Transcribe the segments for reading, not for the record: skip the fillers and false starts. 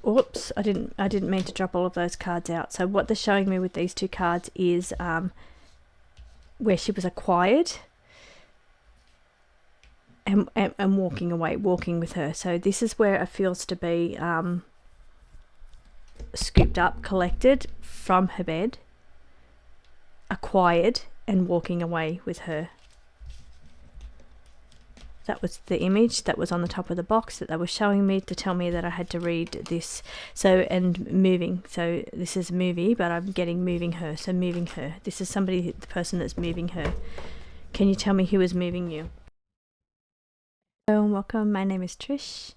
Oops, I didn't mean to drop all of those cards out. So what they're showing me with these two cards is where she was acquired and walking away, walking with her. So this is where it feels to be scooped up, collected from her bed, acquired, and walking away with her. That was the image that was on the top of the box that they were showing me to tell me that I had to read this. So, and moving. So this is a movie, but I'm getting moving her. So moving her. This is somebody, the person that's moving her. Can you tell me who is moving you? Hello and welcome. My name is Trish.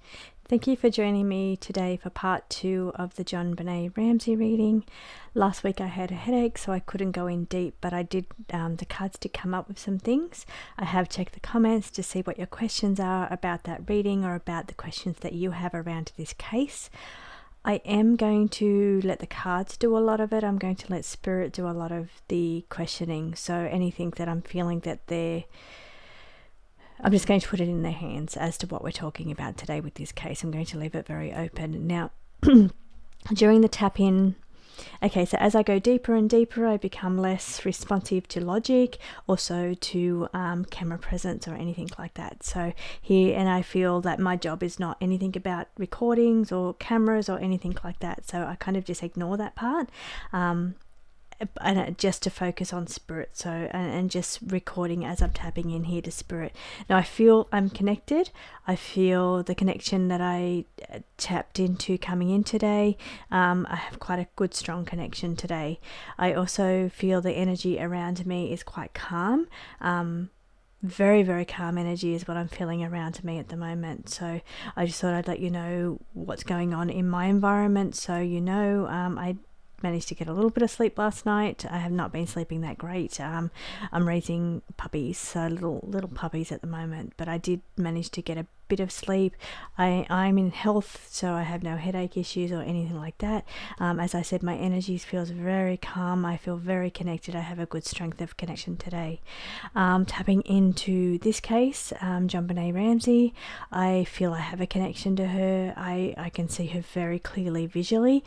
Thank you for joining me today for part 2 of the Jonbenet Ramsey reading. Last week I had a headache, so I couldn't go in deep, but I did, the cards did come up with some things. I have checked the comments to see what your questions are about that reading or about the questions that you have around this case. I am going to let the cards do a lot of it. I'm going to let Spirit do a lot of the questioning. So anything that I'm feeling that I'm just going to put it in their hands as to what we're talking about today with this case. I'm going to leave it very open. Now, during the tap-in, okay, so as I go deeper and deeper, I become less responsive to logic, also to camera presence or anything like that. So here, and I feel that my job is not anything about recordings or cameras or anything like that. So I kind of just ignore that part. And just to focus on Spirit, so and just recording as I'm tapping in here to Spirit. Now I feel I'm connected. I feel the connection that I tapped into coming in today. I have quite a good strong connection today. I also feel the energy around me is quite calm. Very, very calm energy is what I'm feeling around me at the moment. So I just thought I'd let you know what's going on in my environment, so you know. I managed to get a little bit of sleep last night. I have not been sleeping that great. I'm raising puppies, so little puppies at the moment, but I did manage to get a bit of sleep. I'm in health, so I have no headache issues or anything like that. As I said, my energy feels very calm. I feel very connected. I have a good strength of connection today. Tapping into this case, Jonbenet Ramsey, I feel I have a connection to her. I can see her very clearly visually.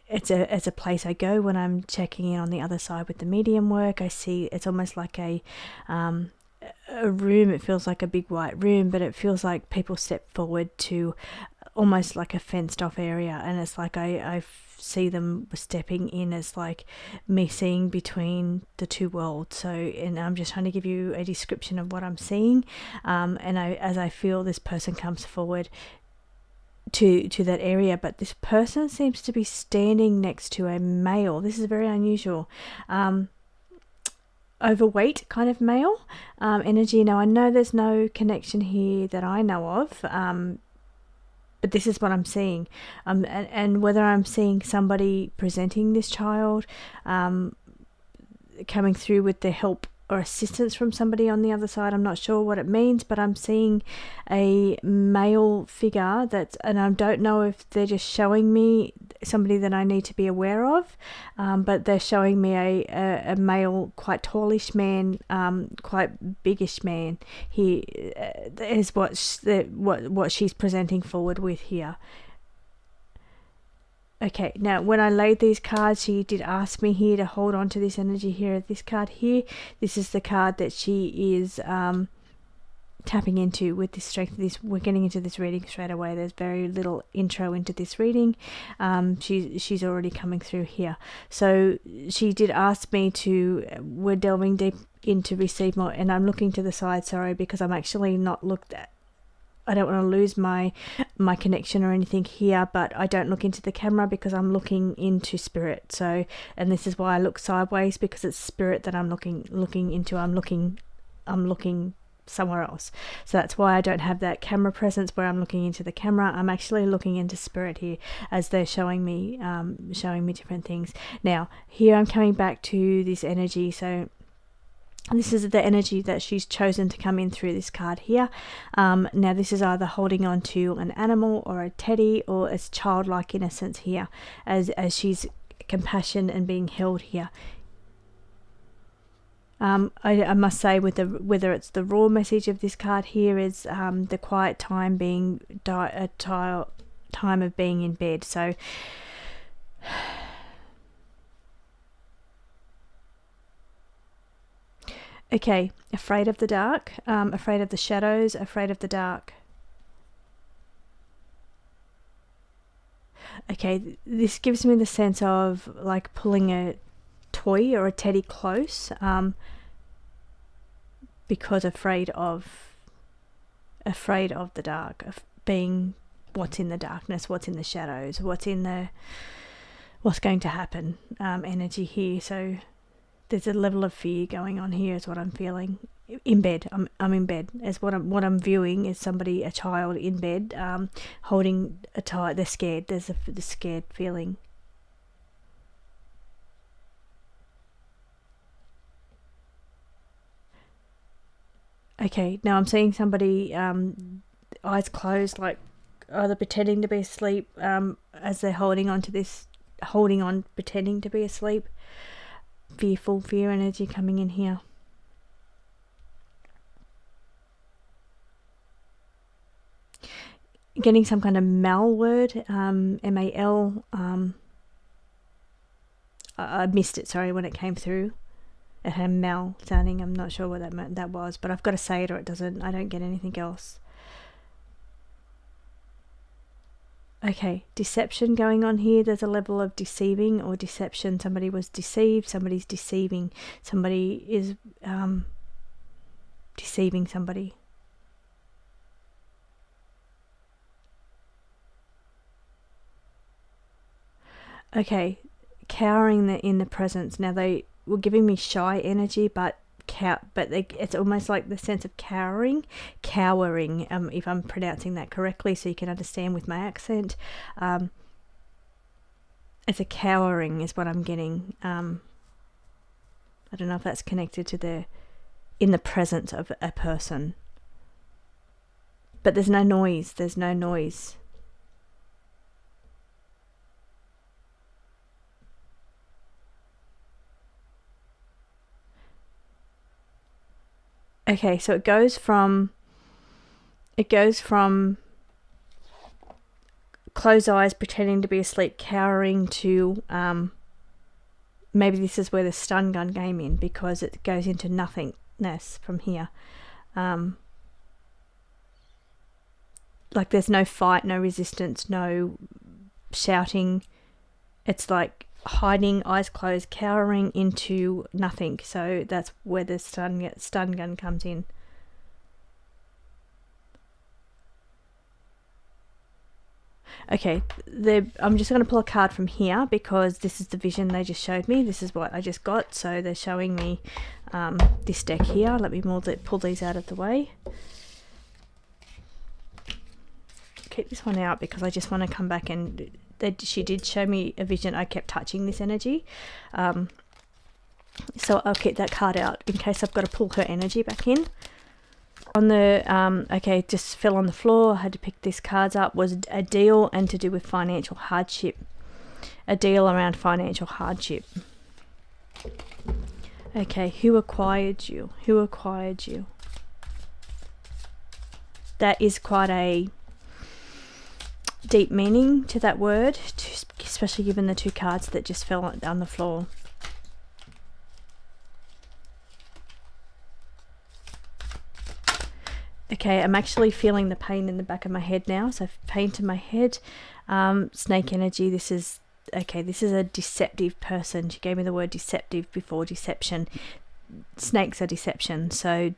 It's a place I go when I'm checking in on the other side with the medium work. I see it's almost like a room. It feels like a big white room, but it feels like people step forward to almost like a fenced off area, and it's like I see them stepping in as like me seeing between the two worlds. So, and I'm just trying to give you a description of what I'm seeing, and as I feel this person comes forward to that area, but this person seems to be standing next to a male. This is very unusual. Overweight kind of male energy. Now I know there's no connection here that I know of, but this is what I'm seeing, and whether I'm seeing somebody presenting this child coming through with the help or assistance from somebody on the other side. I'm not sure what it means, but I'm seeing a male figure and I don't know if they're just showing me somebody that I need to be aware of, but they're showing me a male, quite tallish man, quite biggish man. He is what she's presenting forward with here. Okay, now when I laid these cards, she did ask me here to hold on to this energy here. This card here, this is the card that she is tapping into with this strength. We're getting into this reading straight away. There's very little intro into this reading. She's already coming through here. So she did ask me we're delving deep into receive more, and I'm looking to the side, sorry, because I'm actually not looked at. I don't want to lose my connection or anything here, but I don't look into the camera because I'm looking into Spirit. So, and this is why I look sideways, because it's Spirit that I'm looking into. I'm looking somewhere else. So that's why I don't have that camera presence where I'm looking into the camera. I'm actually looking into Spirit here as they're showing me different things. Now, here I'm coming back to this energy. So this is the energy that she's chosen to come in through this card here. Now this is either holding on to an animal or a teddy, or it's childlike innocence here, as she's compassion and being held here. I must say, whether it's the raw message of this card here is the quiet time being time of being in bed. So okay, afraid of the dark, afraid of the shadows, afraid of the dark. Okay, this gives me the sense of like pulling a toy or a teddy close, because afraid of the dark, of being what's in the darkness, what's in the shadows, what's going to happen, energy here. So there's a level of fear going on here is what I'm feeling. In bed, I'm in bed. As what I'm viewing is a child in bed, holding a tie. They're scared. There's the scared feeling. Okay, now I'm seeing somebody, eyes closed, like either pretending to be asleep, as they're holding on, pretending to be asleep. Fear energy coming in here. Getting some kind of mal word, M-A-L. I missed it, sorry, when it came through. It had mal sounding. I'm not sure what that was, but I've got to say it or it doesn't. I don't get anything else. Okay, deception going on here. There's a level of deceiving or deception. Somebody was deceived. Somebody's deceiving. Somebody is deceiving somebody. Okay, cowering in the presence. Now they were giving me shy energy, but it's almost like the sense of cowering, if I'm pronouncing that correctly, so you can understand with my accent. It's a cowering is what I'm getting. I don't know if that's connected to in the presence of a person. But there's no noise. Okay, so it goes from closed eyes, pretending to be asleep, cowering, to maybe this is where the stun gun came in, because it goes into nothingness from here. Like there's no fight, no resistance, no shouting. It's like hiding, eyes closed, cowering into nothing. So that's where the stun gun comes in. Okay, I'm just going to pull a card from here because this is the vision they just showed me. This is what I just got. So they're showing me this deck here. Let me pull these out of the way. Keep this one out because I just want to come back and she did show me a vision. I kept touching this energy. So I'll keep that card out in case I've got to pull her energy back in. On the, okay, just fell on the floor. I had to pick these cards up. Was a deal and to do with financial hardship. A deal around financial hardship. Okay, who acquired you? That is quite a deep meaning to that word, especially given the two cards that just fell on the floor. Okay, I'm actually feeling the pain in the back of my head now. So pain to my head, snake energy. This is a deceptive person. She gave me the word deceptive before deception. Snakes are deception. So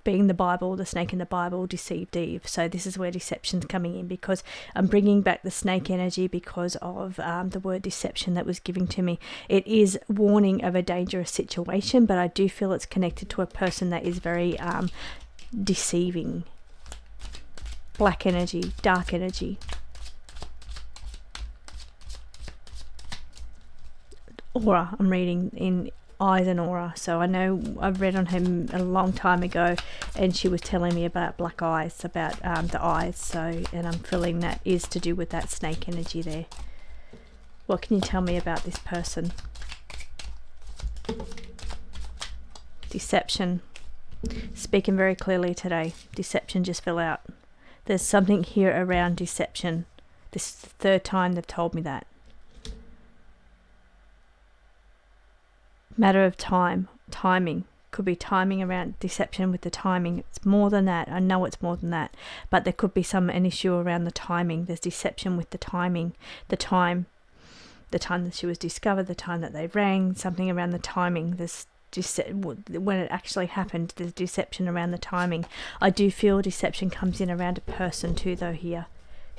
being the Bible, the snake in the Bible deceived Eve. So this is where deception's coming in, because I'm bringing back the snake energy because of the word deception that was given to me. It is warning of a dangerous situation, but I do feel it's connected to a person that is very deceiving. Black energy, dark energy. Aura, I'm reading in eyes and aura. So I know I've read on him a long time ago, and she was telling me about black eyes, about the eyes. So, and I'm feeling that is to do with that snake energy there. What can you tell me about this person? Deception. Speaking very clearly today. Deception just fell out. There's something here around deception. This is the third time they've told me that. Matter of time, timing. Could be timing around deception with the timing. It's more than that. I know it's more than that. But there could be an issue around the timing. There's deception with the timing. The time that she was discovered, the time that they rang, something around the timing. There's when it actually happened, there's deception around the timing. I do feel deception comes in around a person too, though, here.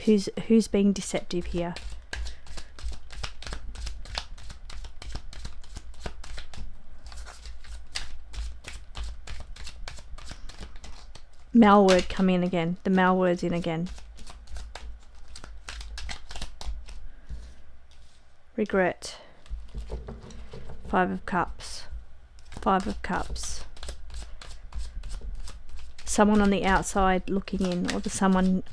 Who's being deceptive here? Malword come in again. The malword's in again. Regret. 5 of Cups. 5 of Cups. Someone on the outside looking in, or someone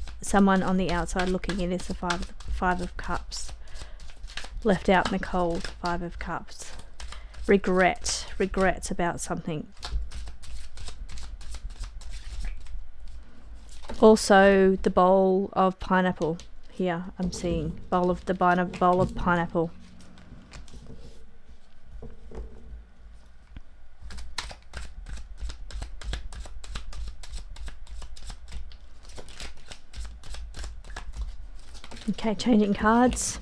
on the outside looking in is the 5 of Cups. Left out in the cold. 5 of Cups. Regrets about something. Also, the bowl of pineapple here. I'm seeing bowl of pineapple. Okay, changing cards.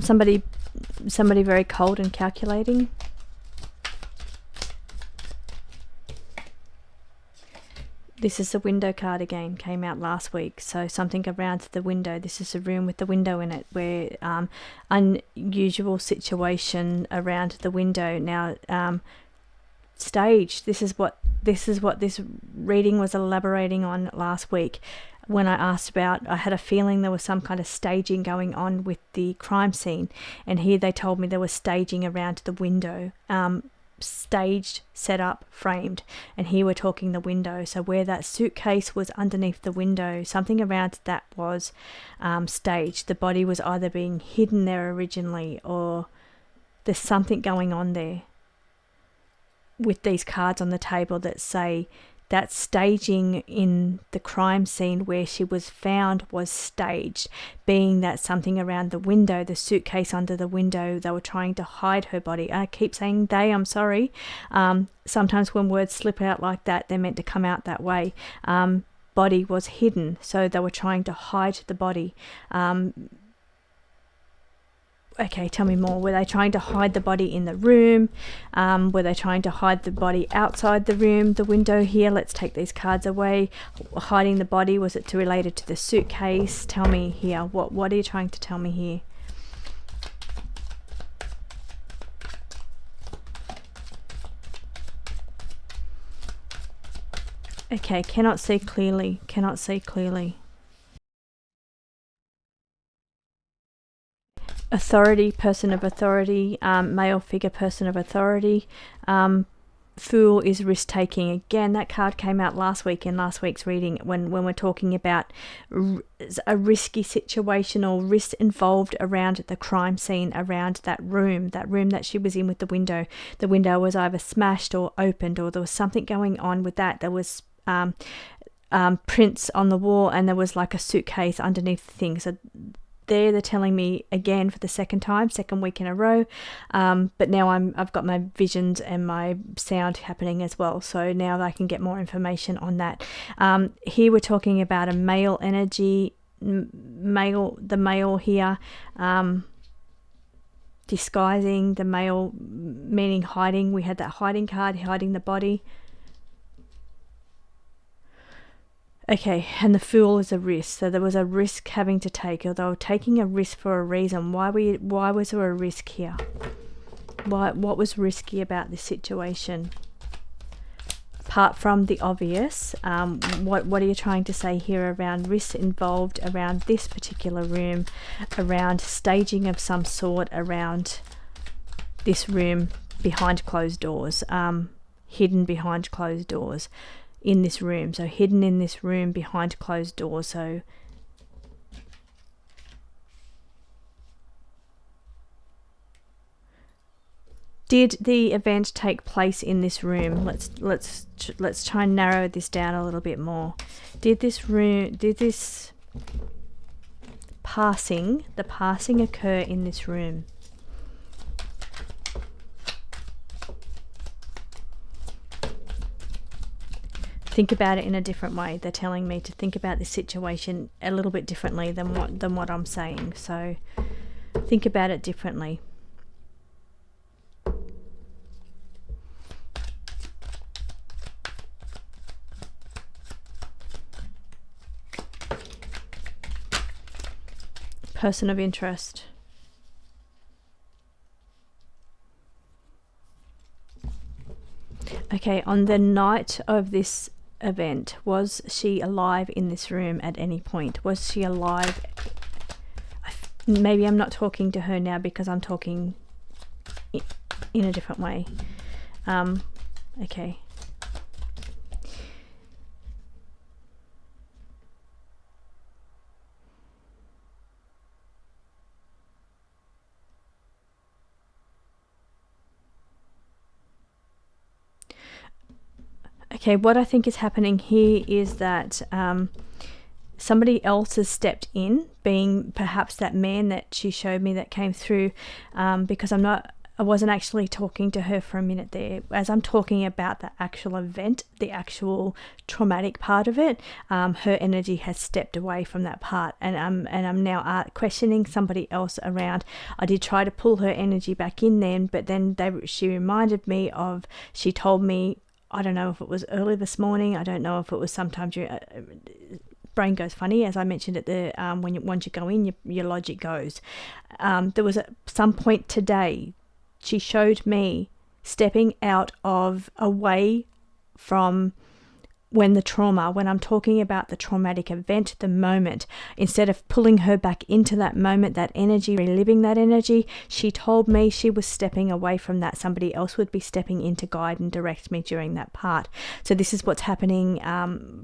Somebody very cold and calculating. This is the window card again, came out last week. So something around the window. This is a room with the window in it, where unusual situation around the window. Now, stage. This is what this reading was elaborating on last week. When I asked about, I had a feeling there was some kind of staging going on with the crime scene, and here they told me there was staging around the window, staged, set up, framed, and here we're talking the window. So where that suitcase was underneath the window, something around that was staged. The body was either being hidden there originally, or there's something going on there with these cards on the table that say that staging in the crime scene where she was found was staged, being that something around the window, the suitcase under the window, they were trying to hide her body. I keep saying they, I'm sorry. Sometimes when words slip out like that, they're meant to come out that way. Body was hidden, so they were trying to hide the body. Okay, tell me more. Were they trying to hide the body in the room? Were they trying to hide the body outside the room, the window here? Let's take these cards away. Hiding the body, was it related to the suitcase? Tell me here. What are you trying to tell me here? Okay, cannot see clearly. Cannot see clearly. Authority, person of authority, male figure, person of authority. Fool is risk-taking. Again, that card came out last week in last week's reading when we're talking about a risky situation or risk involved around the crime scene, around that room that she was in with the window. The window was either smashed or opened, or there was something going on with that. There was prints on the wall, and there was like a suitcase underneath the thing. So they're telling me again for the second week in a row, but now I've got my visions and my sound happening as well, so now I can get more information on that. Here we're talking about a male energy, the male here, disguising, the male meaning hiding. We had that hiding card, hiding the body. Okay, and the Fool is a risk. So there was a risk having to take, or they were taking a risk for a reason. Why was there a risk here? What was risky about this situation? Apart from the obvious, what are you trying to say here around risks involved around this particular room, around staging of some sort around this room behind closed doors, hidden behind closed doors? In this room, so hidden in this room behind closed doors. So Did the event take place in this room? Let's try and narrow this down a little bit more. Did the passing occur in this room? Think about it in a different way. They're telling me to think about this situation a little bit differently than what I'm saying. So think about it differently. Person of interest. Okay, on the night of this event, was she alive in this room at any point? Was she alive? Maybe I'm not talking to her now because I'm talking in a different way. Okay. Okay, what I think is happening here is that somebody else has stepped in, being perhaps that man that she showed me that came through, because I wasn't actually talking to her for a minute there. As I'm talking about the actual event, the actual traumatic part of it, her energy has stepped away from that part, and I'm now questioning somebody else around. I did try to pull her energy back in then, but then she reminded me of, she told me, I don't know if it was early this morning, I don't know if it was sometime during, brain goes funny, as I mentioned at the once you go in, your logic goes. There was some point today, she showed me stepping out of away from when I'm talking about the traumatic event, the moment, instead of pulling her back into that moment, that energy, reliving that energy, she told me she was stepping away from that. Somebody else would be stepping in to guide and direct me during that part. So this is what's happening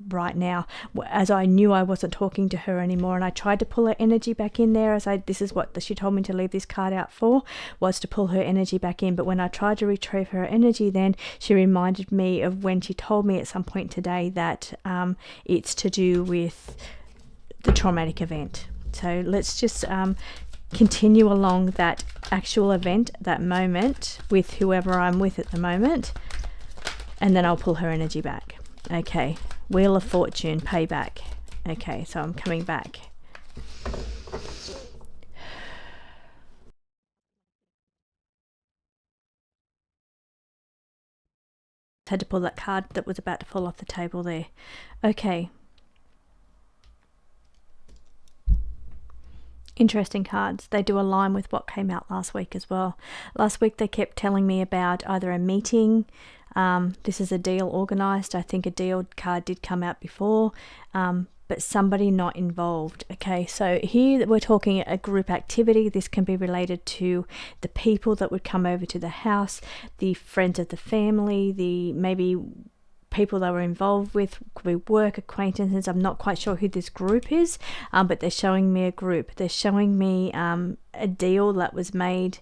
right now. As I knew I wasn't talking to her anymore, and I tried to pull her energy back in there, this is what she told me to leave this card out for, was to pull her energy back in. But when I tried to retrieve her energy, then she reminded me of when she told me at some point today that it's to do with the traumatic event. So let's just continue along that actual event, that moment, with whoever I'm with at the moment, and then I'll pull her energy back. Okay, Wheel of Fortune, payback. Okay, so I'm coming back. Had to pull that card that was about to fall off the table there. Okay. Interesting cards. They do align with what came out last week as well. Last week they kept telling me about either a meeting. This is a deal organised. I think a deal card did come out before. But somebody not involved. Okay, so here we're talking a group activity. This can be related to the people that would come over to the house, the friends of the family, the maybe people they were involved with, could be work acquaintances. I'm not quite sure who this group is, but they're showing me a group. They're showing me a deal that was made,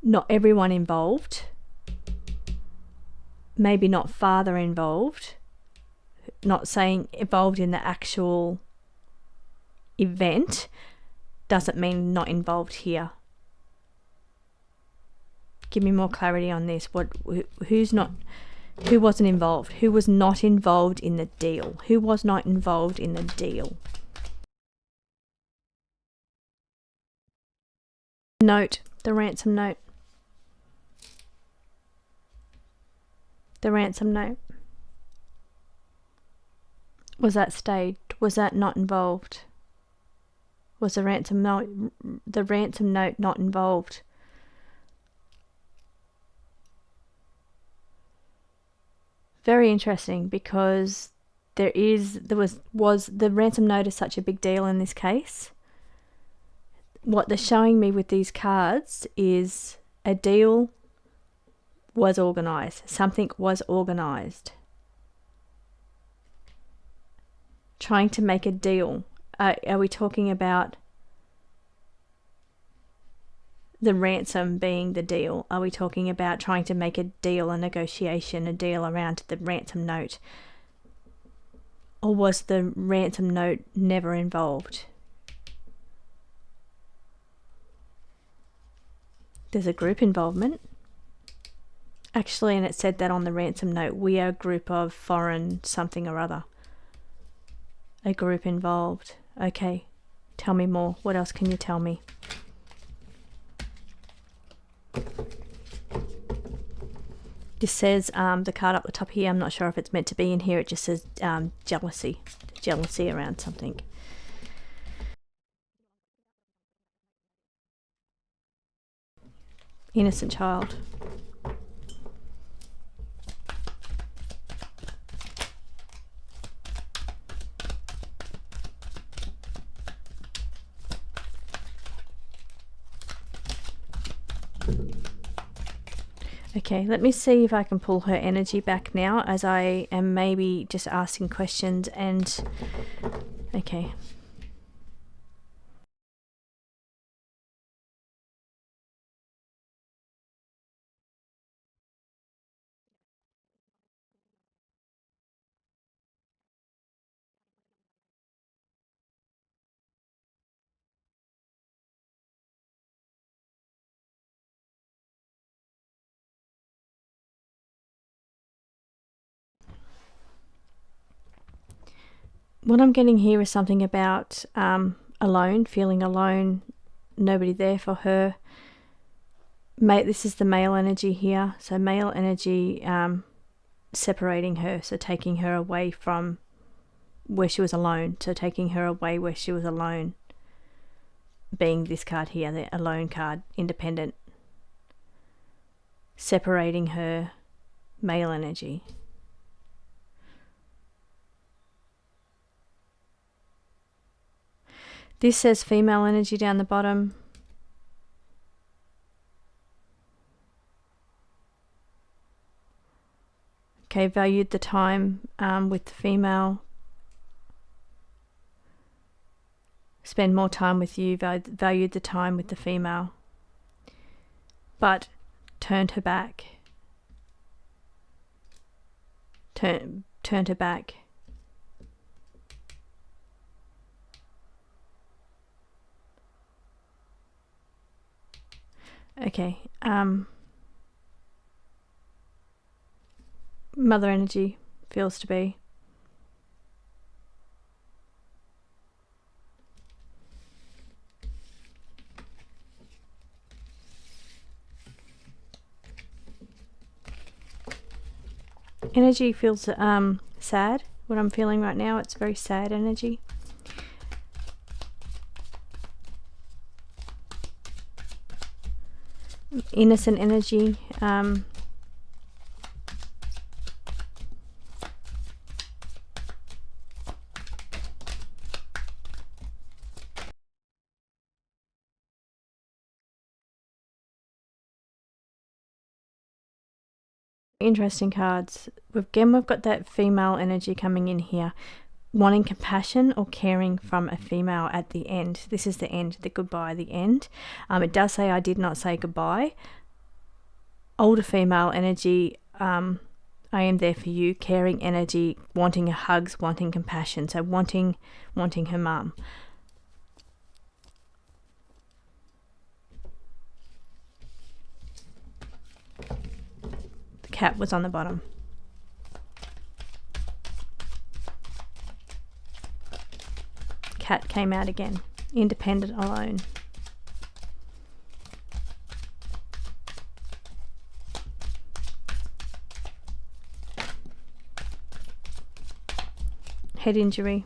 not everyone involved, maybe not father involved, not saying involved in the actual event, doesn't mean not involved here. Give me more clarity on this. Who wasn't involved? Who was not involved in the deal? Who was not involved in the deal? Note, the ransom note. The ransom note. Was that staged? Was that not involved? Was the ransom note not involved? Very interesting, because was the ransom note is such a big deal in this case. What they're showing me with these cards is a deal was organised. Something was organised. Trying to make a deal. Are we talking about the ransom being the deal? Are we talking about trying to make a deal, a negotiation, a deal around the ransom note? Or was the ransom note never involved? There's a group involvement. Actually, and it said that on the ransom note, we are a group of foreign something or other. A group involved. Okay, tell me more. What else can you tell me? This says, the card up the top here, I'm not sure if it's meant to be in here, it just says jealousy. Jealousy around something. Innocent child. Okay, let me see if I can pull her energy back now, as I am maybe just asking questions and... Okay. What I'm getting here is something about alone, feeling alone, nobody there for her. This is the male energy here. So male energy separating her, so taking her away from where she was alone. So taking her away where she was alone. Being this card here, the alone card, independent. Separating her, male energy. This says female energy down the bottom. Okay, valued the time with the female. Spend more time with you, valued the time with the female. But turned her back. Turned her back. Okay, mother energy feels to be. Energy feels sad. What I'm feeling right now, it's very sad energy. Innocent energy. Interesting cards. We've got that female energy coming in here, wanting compassion or caring from a female at the end. This is the end, the goodbye, the end. It does say I did not say goodbye. Older female energy, I am there for you, caring energy, wanting hugs, wanting compassion. So wanting her mum. The cat was on the bottom. Cat came out again. Independent, alone. Head injury.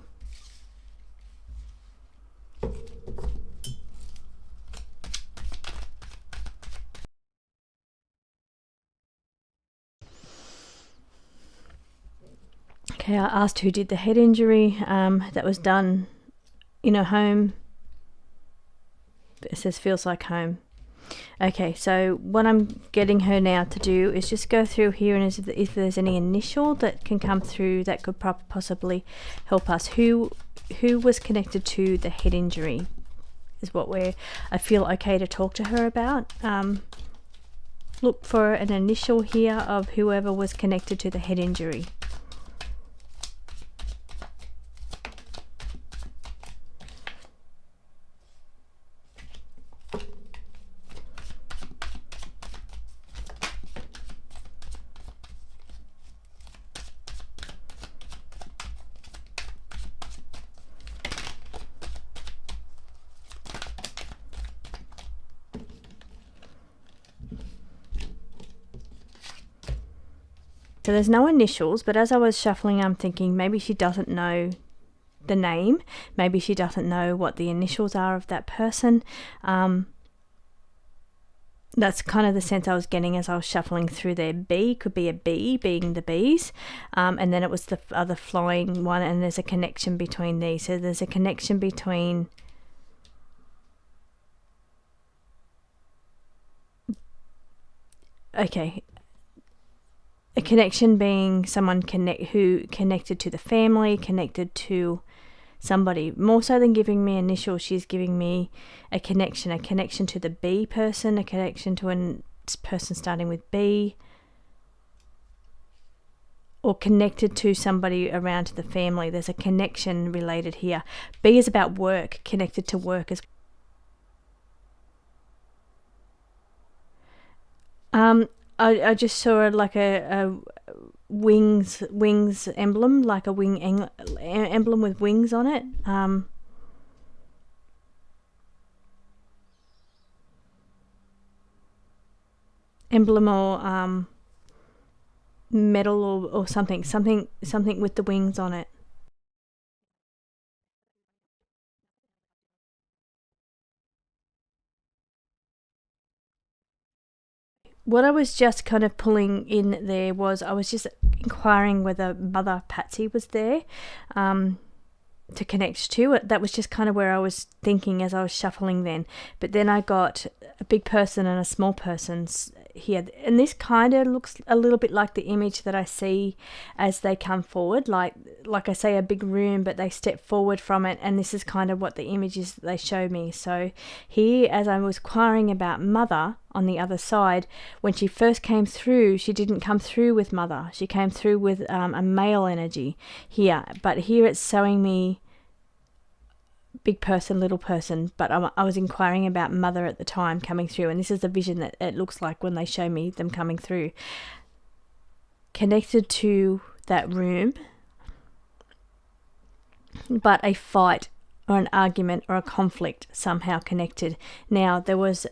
Okay, I asked who did the head injury. That was done in a home. It says feels like home. Okay, so what I'm getting her now to do is just go through here, and if there's any initial that can come through that could possibly help us. Who was connected to the head injury? is what I feel okay to talk to her about. Look for an initial here of whoever was connected to the head injury. So there's no initials, but as I was shuffling, I'm thinking maybe she doesn't know the name. Maybe she doesn't know what the initials are of that person. That's kind of the sense I was getting as I was shuffling through there. B could be a B, being the bees. And then it was the other flying one, and there's a connection between these. So there's a connection between... Okay. A connection being someone who connected to the family, connected to somebody. More so than giving me initials, she's giving me a connection to the B person, a connection to a person starting with B, or connected to somebody around to the family. There's a connection related here. B is about work, connected to work as I just saw like a wings emblem, like a wing emblem with wings on it. Emblem or metal or something with the wings on it. What I was just kind of pulling in there was I was just inquiring whether Mother Patsy was there to connect to it. That was just kind of where I was thinking as I was shuffling then. But then I got a big person and a small person here. And this kind of looks a little bit like the image that I see as they come forward. Like I say, a big room, but they step forward from it. And this is kind of what the image is that they show me. So here, as I was inquiring about Mother on the other side, when she first came through, she didn't come through with Mother. She came through with a male energy here. But here it's showing me big person, little person, but I was inquiring about Mother at the time coming through, and this is the vision that it looks like when they show me them coming through. Connected to that room, but a fight or an argument or a conflict somehow connected. Now, there was,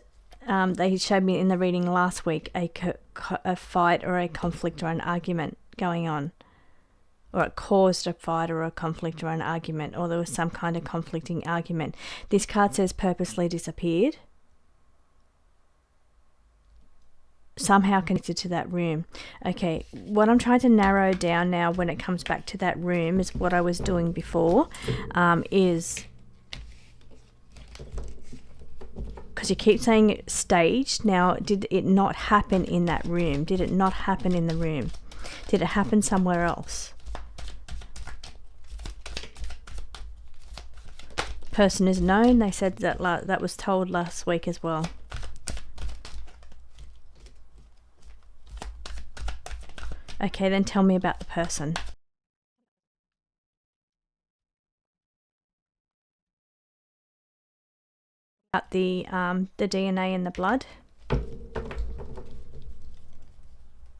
they showed me in the reading last week, a fight or a conflict or an argument going on, or it caused a fight or a conflict or an argument, or there was some kind of conflicting argument. This card says purposely disappeared, somehow connected to that room. Okay, what I'm trying to narrow down now when it comes back to that room is what I was doing before, is because you keep saying it staged. Now, did it not happen in that room? Did it not happen in the room? Did it happen somewhere else? Person is known. They said that that was told last week as well. Okay, then tell me about the person. About the DNA in the blood.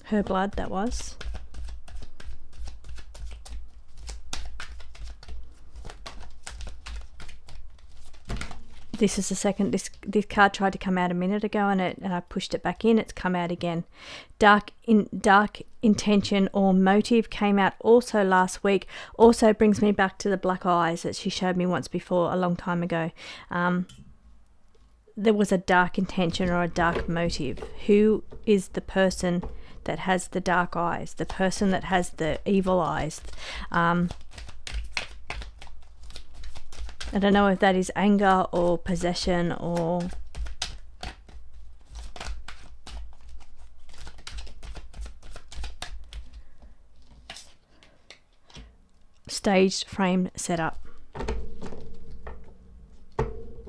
Her blood, that was. This is the second. This card tried to come out a minute ago, and I pushed it back in. It's come out again. Dark intention or motive came out also last week. Also brings me back to the black eyes that she showed me once before, a long time ago. There was a dark intention or a dark motive. Who is the person that has the dark eyes? The person that has the evil eyes. I don't know if that is anger or possession or staged frame setup.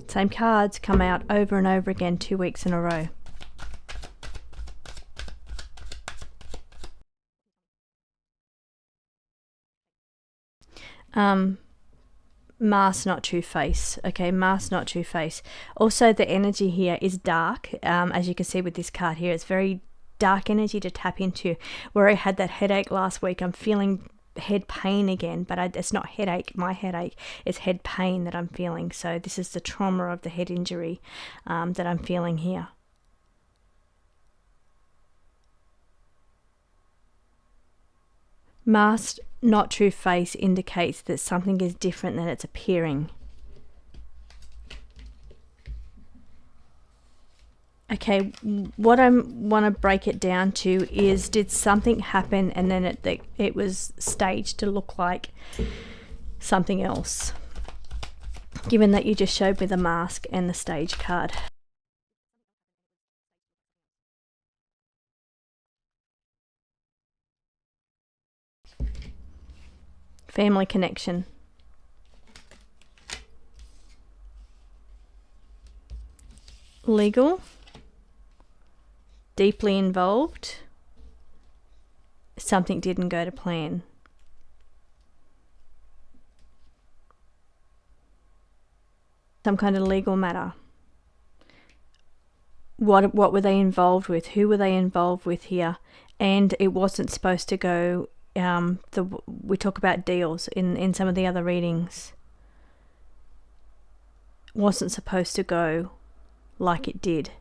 Same cards come out over and over again 2 weeks in a row. Mask, not true face. Okay, mask, not true face. Also, the energy here is dark. As you can see with this card here, it's very dark energy to tap into. Where I had that headache last week, I'm feeling head pain again, but it's not headache, my headache, it's head pain that I'm feeling. So this is the trauma of the head injury that I'm feeling here. Masked, not true face indicates that something is different than it's appearing. Okay, what I want to break it down to is, did something happen and then it was staged to look like something else? Given that you just showed me the mask and the stage card. Family connection. Legal. Deeply involved. Something didn't go to plan. Some kind of legal matter. What were they involved with? Who were they involved with here? And it wasn't supposed to go. We talk about deals in some of the other readings. Wasn't supposed to go like it did.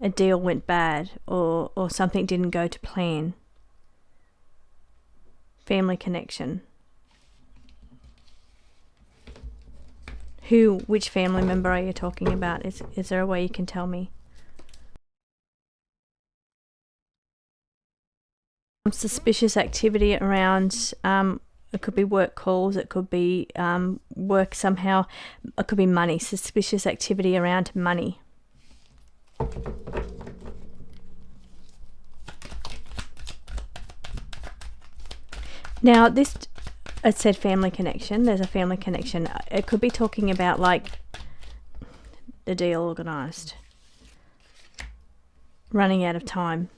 A deal went bad, or something didn't go to plan. Family connection. Which family member are you talking about? Is there a way you can tell me? Suspicious activity around, it could be work calls, it could be work somehow, it could be money. Suspicious activity around money. Now it said family connection. There's a family connection. It could be talking about like the deal organised. Running out of time.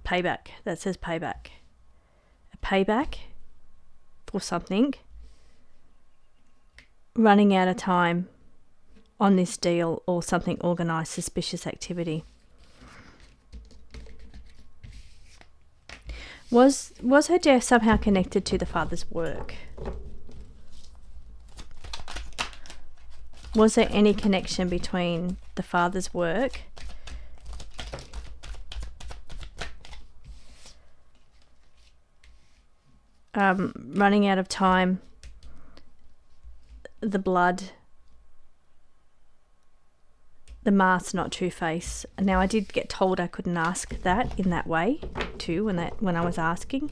Payback. That says payback. A payback for something. Running out of time on this deal or something organised, suspicious activity. Was her death somehow connected to the father's work? Was there any connection between the father's work running out of time, the blood, the mask, not true face? Now I did get told I couldn't ask that in that way too when I was asking.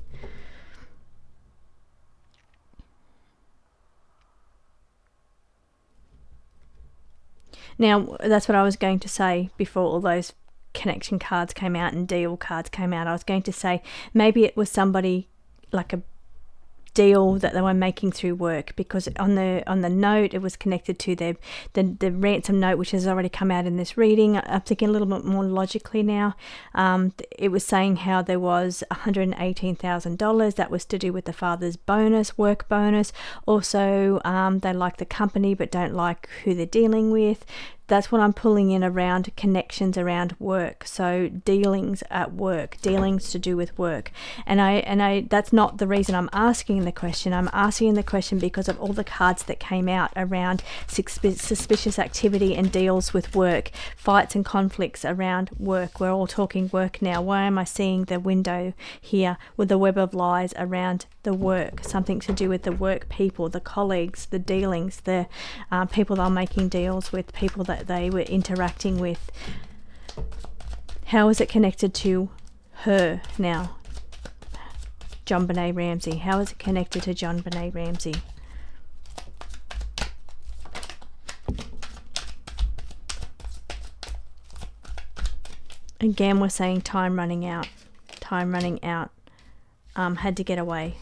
Now that's what I was going to say before all those connection cards came out and deal cards came out. I was going to say maybe it was somebody like a deal that they were making through work, because on the note it was connected to the ransom note, which has already come out in this reading. I'm thinking a little bit more logically now. It was saying how there was $118,000 that was to do with the father's bonus, work bonus. Also, they like the company but don't like who they're dealing with. That's what I'm pulling in around connections around work. So dealings at work, dealings to do with work. And I that's not the reason I'm asking the question. I'm asking the question because of all the cards that came out around suspicious activity and deals with work, fights and conflicts around work. We're all talking work now. Why am I seeing the window here with the web of lies around the work? Something to do with the work people, the colleagues, the dealings, the people they're making deals with, people that they were interacting with. How is it connected to her now? Jonbenet Ramsey. How is it connected to Jonbenet Ramsey? Again, we're saying time running out. Time running out. Had to get away.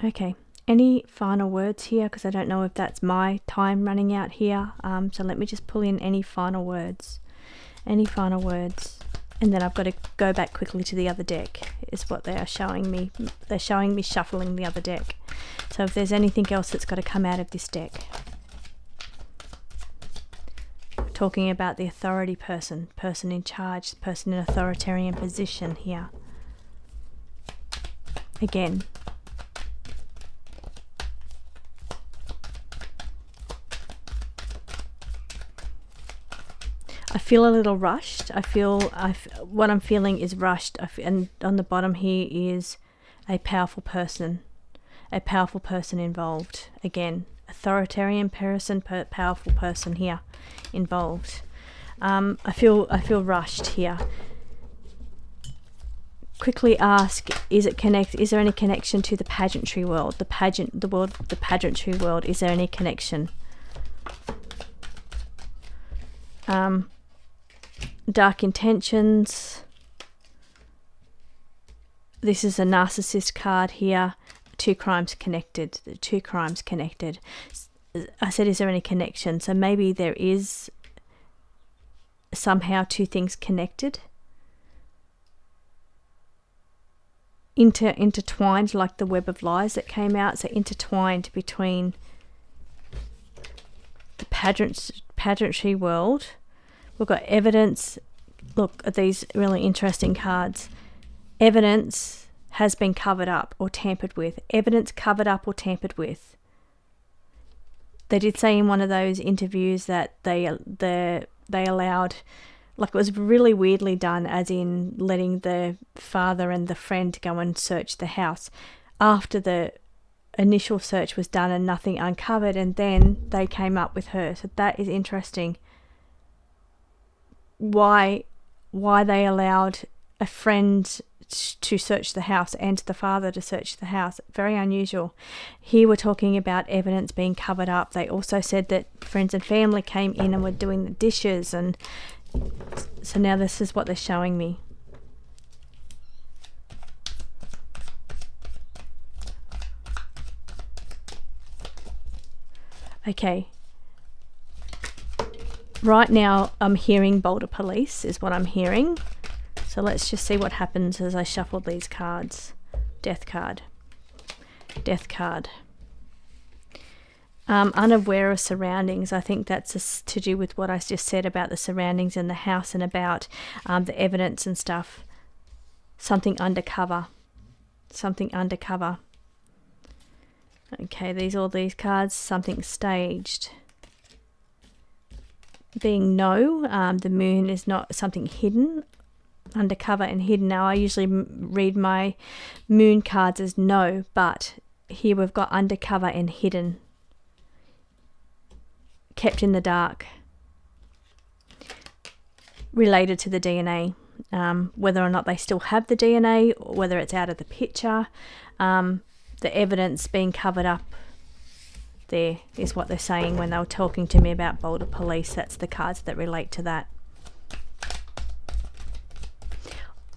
Okay, any final words here? Because I don't know if that's my time running out here. So let me just pull in any final words. Any final words. And then I've got to go back quickly to the other deck, is what they are showing me. They're showing me shuffling the other deck. So if there's anything else that's got to come out of this deck. Talking about the authority person, person in charge, person in authoritarian position here. Again. I feel a little rushed. What I'm feeling is rushed. And on the bottom here is a powerful person involved. Again, authoritarian person, powerful person here involved. I feel rushed here. Quickly ask: is there any connection to the pageantry world? The pageantry world. Is there any connection? Dark intentions. This is a narcissist card here. Two crimes connected. The two crimes connected. I said, is there any connection? So maybe there is somehow two things connected. Intertwined, like the web of lies that came out. So intertwined between the pageantry world. We've got evidence. Look at these really interesting cards. Evidence has been covered up or tampered with. Evidence covered up or tampered with. They did say in one of those interviews that they allowed, like, it was really weirdly done, as in letting the father and the friend go and search the house after the initial search was done and nothing uncovered, and then they came up with her. So that is interesting. Why they allowed a friend to search the house and the father to search the house. Very unusual. Here we're talking about evidence being covered up. They also said that friends and family came in and were doing the dishes, and so now this is what they're showing me. Okay. Right now I'm hearing Boulder Police is what I'm hearing. So let's just see what happens as I shuffle these cards. Death card. Death card. Unaware of surroundings. I think that's to do with what I just said about the surroundings in the house and about the evidence and stuff. Something undercover. Something undercover. Okay, all these cards. Something staged. Being no, the moon is not something hidden, undercover and hidden. Now I usually read my moon cards as no, but here we've got undercover and hidden, kept in the dark, related to the DNA, whether or not they still have the DNA, or whether it's out of the picture, the evidence being covered up. There is what they're saying when they were talking to me about Boulder Police. That's the cards that relate to that.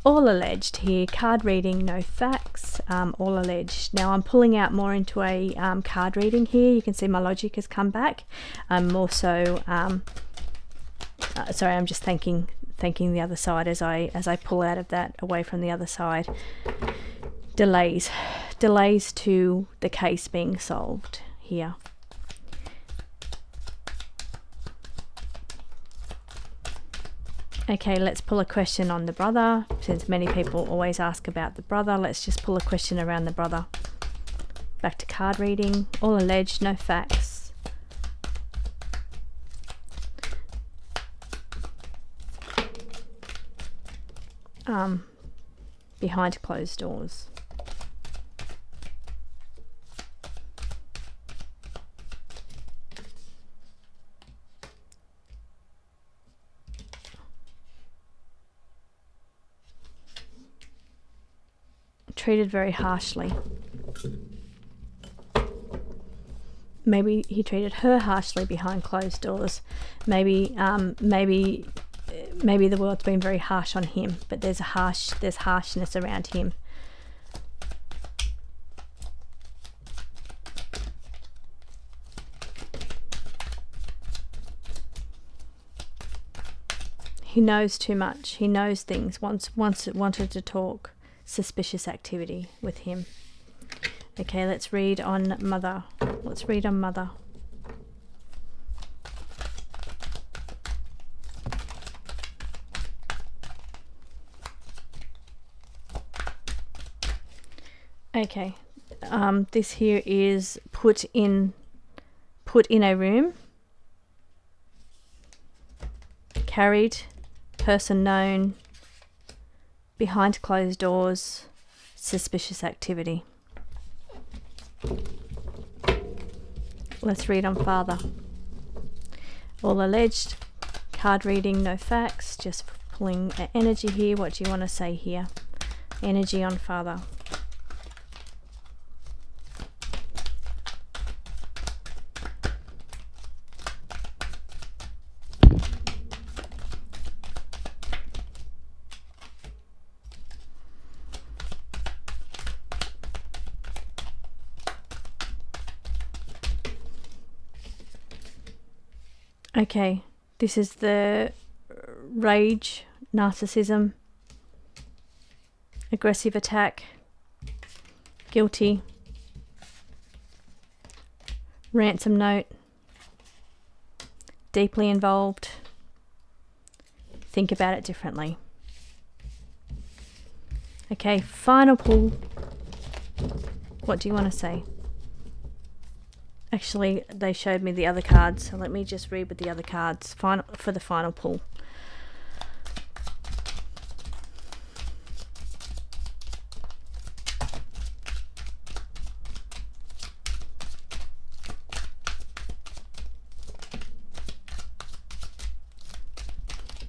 All alleged here. Card reading, no facts. All alleged. Now I'm pulling out more into a card reading here. You can see my logic has come back. I'm also sorry, I'm just thanking the other side as I pull out of that, away from the other side. Delays to the case being solved here. Okay, let's pull a question on the brother. Since many people always ask about the brother, let's just pull a question around the brother. Back to card reading. All alleged, no facts. Behind closed doors. Treated very harshly. Maybe he treated her harshly behind closed doors. Maybe the world's been very harsh on him, but there's harshness around him. He knows too much. He knows things. Wanted to talk. Suspicious activity with him. Okay, let's read on mother. Let's read on mother. Okay, this here is put in a room, carried, person known, behind closed doors, suspicious activity. Let's read on father. All alleged, card reading, no facts, just pulling energy here. What do you want to say here? Energy on father. Okay, this is the rage, narcissism, aggressive attack, guilty, ransom note, deeply involved, think about it differently. Okay, final pull. What do you want to say? Actually, they showed me the other cards, so let me just read with the other cards for the final pull.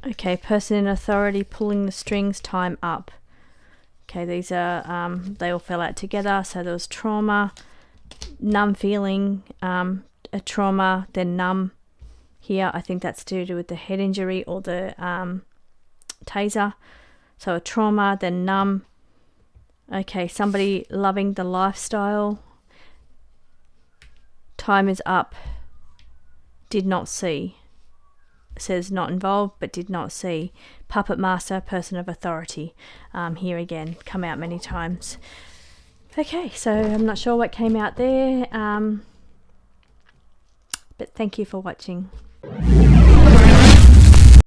Okay, person in authority pulling the strings, time up. Okay, these are, they all fell out together, so there was trauma, numb feeling, a trauma, then numb. Here, I think that's to do with the head injury or the taser. So a trauma, then numb. Okay, somebody loving the lifestyle. Time is up. Did not see. Says not involved, but did not see. Puppet master, person of authority. Here again, come out many times. Okay, so I'm not sure what came out there, but thank you for watching.